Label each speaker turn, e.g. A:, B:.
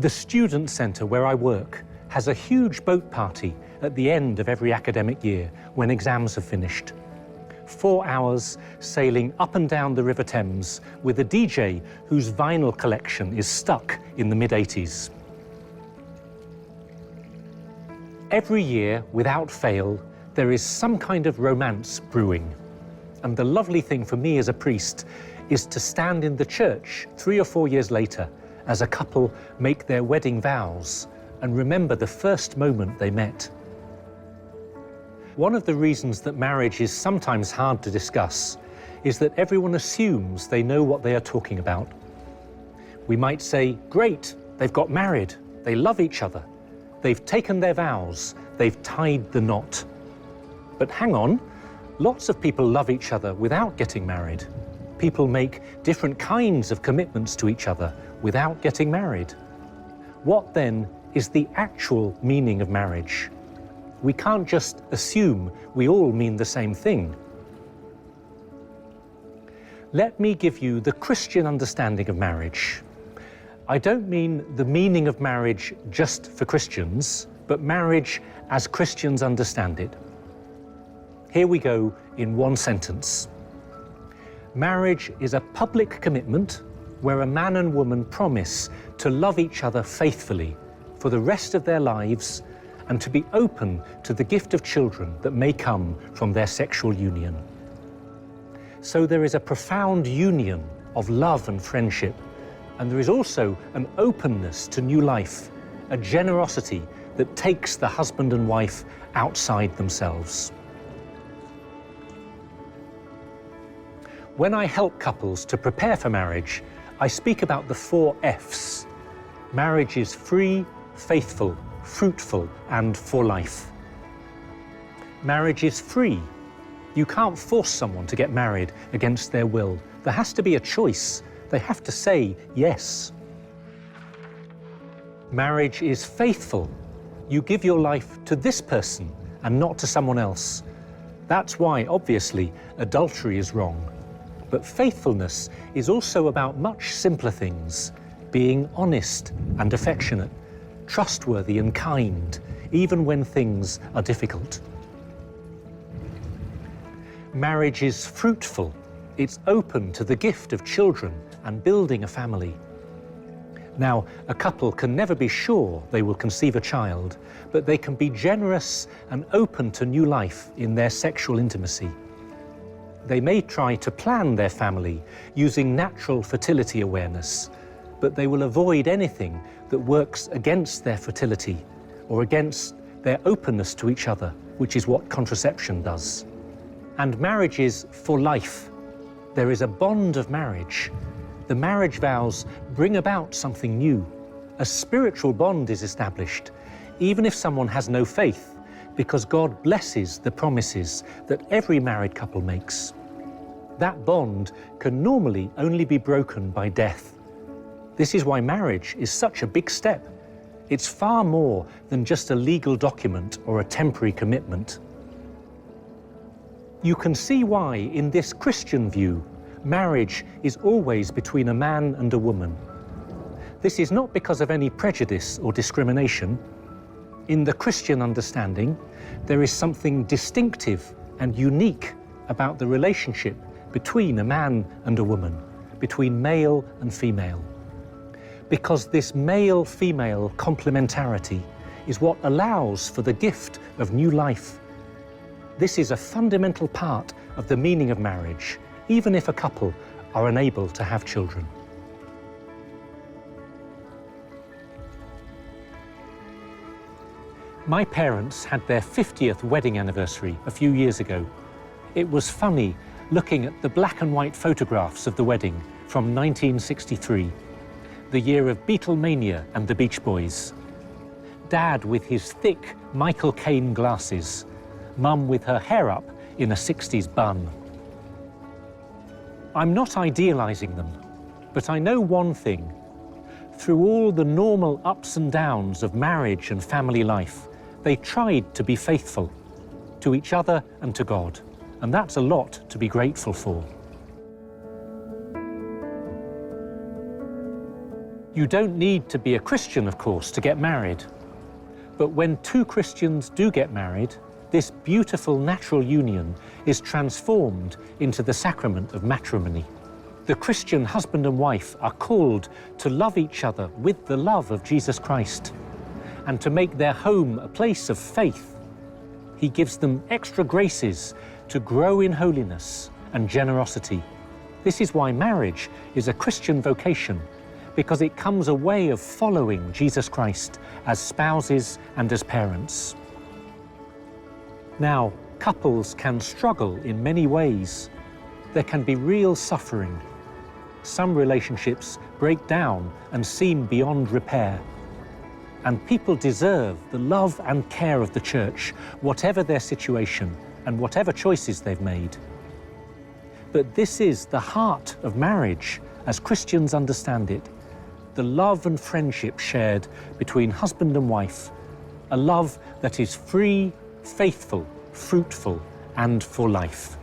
A: The student centre where I work has a huge boat party at the end of every academic year when exams have finished. 4 hours sailing up and down the River Thames with a DJ whose vinyl collection is stuck in the mid-80s. Every year, without fail, there is some kind of romance brewing. And the lovely thing for me as a priest is to stand in the church 3 or 4 years later as a couple make their wedding vows and remember the first moment they met. One of the reasons that marriage is sometimes hard to discuss is that everyone assumes they know what they are talking about. We might say, great, they've got married, they love each other, they've taken their vows, they've tied the knot. But hang on, lots of people love each other without getting married. People make different kinds of commitments to each other without getting married. What then is the actual meaning of marriage? We can't just assume we all mean the same thing. Let me give you the Christian understanding of marriage. I don't mean the meaning of marriage just for Christians, but marriage as Christians understand it. Here we go in one sentence. Marriage is a public commitment where a man and woman promise to love each other faithfully for the rest of their lives and to be open to the gift of children that may come from their sexual union. So there is a profound union of love and friendship, and there is also an openness to new life, a generosity that takes the husband and wife outside themselves. When I help couples to prepare for marriage, I speak about the 4 F's. Marriage is free, faithful, fruitful, and for life. Marriage is free. You can't force someone to get married against their will. There has to be a choice. They have to say yes. Marriage is faithful. You give your life to this person and not to someone else. That's why, obviously, adultery is wrong. But faithfulness is also about much simpler things, being honest and affectionate, trustworthy and kind, even when things are difficult. Marriage is fruitful. It's open to the gift of children and building a family. Now, a couple can never be sure they will conceive a child, but they can be generous and open to new life in their sexual intimacy. They may try to plan their family using natural fertility awareness, but they will avoid anything that works against their fertility or against their openness to each other, which is what contraception does. And marriage is for life. There is a bond of marriage. The marriage vows bring about something new. A spiritual bond is established, even if someone has no faith, because God blesses the promises that every married couple makes. That bond can normally only be broken by death. This is why marriage is such a big step. It's far more than just a legal document or a temporary commitment. You can see why, in this Christian view, marriage is always between a man and a woman. This is not because of any prejudice or discrimination. In the Christian understanding, there is something distinctive and unique about the relationship between a man and a woman, between male and female. Because this male-female complementarity is what allows for the gift of new life. This is a fundamental part of the meaning of marriage, even if a couple are unable to have children. My parents had their 50th wedding anniversary a few years ago. It was funny looking at the black and white photographs of the wedding from 1963, the year of Beatlemania and the Beach Boys. Dad with his thick Michael Caine glasses, Mum with her hair up in a 60s bun. I'm not idealizing them, but I know one thing. Through all the normal ups and downs of marriage and family life, they tried to be faithful to each other and to God, and that's a lot to be grateful for. You don't need to be a Christian, of course, to get married. But when two Christians do get married, this beautiful natural union is transformed into the sacrament of matrimony. The Christian husband and wife are called to love each other with the love of Jesus Christ and to make their home a place of faith. He gives them extra graces to grow in holiness and generosity. This is why marriage is a Christian vocation, because it comes a way of following Jesus Christ as spouses and as parents. Now, couples can struggle in many ways. There can be real suffering. Some relationships break down and seem beyond repair. And people deserve the love and care of the Church, whatever their situation and whatever choices they've made. But this is the heart of marriage, as Christians understand it, the love and friendship shared between husband and wife, a love that is free, faithful, fruitful, and for life.